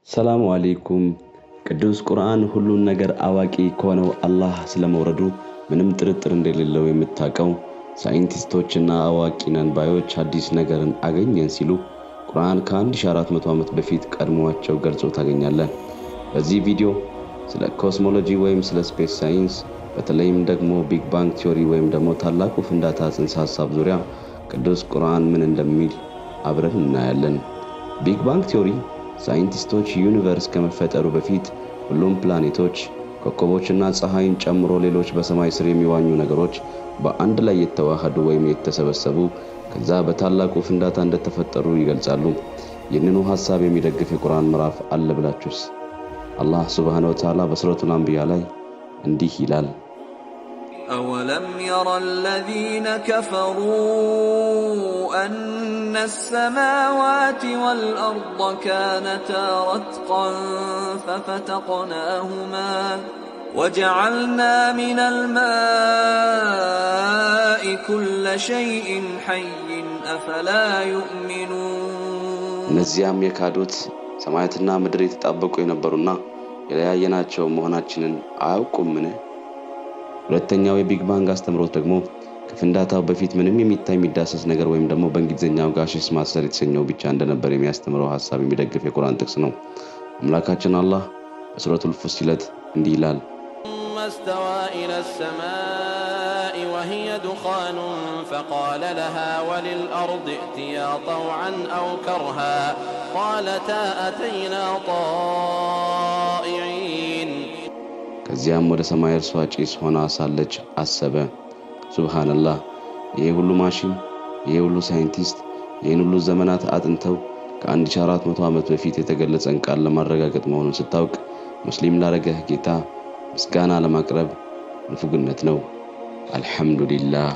ሰላሙ አለይኩም ቅዱስ ቁርአን ሁሉን ነገር አዋቂ ከሆነው አላህ ስለመውረዱ ምንም ጥርጥር እንደሌለው የምታውቀው ሳይንቲስቶችና አዋቂ ነን ባዮች አዲስ ነገርን አገኘን ሲሉ ቁርአን ከ1400 ዓመት በፊት ቀድሞዋቸው ገልጾ ታገኛለህ። በዚህ ቪዲዮ ስለ ኮስሞሎጂ ወይም ስለ ስፔስ ሳይንስ በተለይም ደግሞ ቢግ ባንግ ቲዮሪ ወይም ደግሞ ታላቁ ፍንዳታ ጽንሰ ሐሳብ ዙሪያ ቅዱስ ቁርአን ምን እንደሚል አብረን እናያለን። ቢግ ባንግ ቲዮሪ ሳይንቲስቶች ዩኒቨርስ ከመፈጠሩ በፊት ሁሉም ፕላኔቶች፣ ኮከቦችና ፀሐይን ጨምሮ ሌሎች በሰማይ ስር የሚዋኙ ነገሮች በአንድ ላይ የተዋሃዱ ወይም የተሰበሰቡ ከዛ በታላቁ ፍንዳታ እንደተፈጠሩ ይገልጻሉ። ይህንኑ ሐሳብ የሚደግፍ የቁርአን ምዕራፍ አለ ብላችሁስ? አላህ ሱብሓነሁ ወተዓላ በሱረቱል አንቢያ ላይ እንዲህ ይላል أولم ير الذين كفروا أن السماوات والأرض كانتا رتقا ففتقناهما وجعلنا من الماء كل شيء حي أفلا يؤمنون እነዚያም የካዱት ሰማያትና ምድር የተጣበቁ የነበሩና የለያየናቸው መሆናችንን አያውቁምን? ሁለተኛው የቢግ ባንግ አስተምሮት ደግሞ ከፍንዳታው በፊት ምንም የሚታይ የሚዳሰስ ነገር ወይም ደግሞ በእንግሊዝኛው ጋሽስ ማሰር የተሰኘው ብቻ እንደነበር የሚያስተምረው ሐሳብ የሚደግፍ የቁርአን ጥቅስ ነው። አምላካችን አላህ በሱረቱል ፉሲለት እንዲህ ይላል مستوى إلى السماء وهي دخان فقال لها وللأرض ائتيا طوعا أو كرها قالتا أتينا طائعين ከዚያም ወደ ሰማይ እርሷ ጭስ ሆና ሳለች አሰበ። ሱብሃንአላህ! ይሄ ሁሉ ማሽን፣ ይሄ ሁሉ ሳይንቲስት ይሄን ሁሉ ዘመናት አጥንተው ከ1400 ዓመት በፊት የተገለጸን ቃል ለማረጋገጥ መሆኑን ስታውቅ ሙስሊም ላረገህ ጌታ ምስጋና ለማቅረብ ንፉግነት ነው። አልሐምዱሊላህ።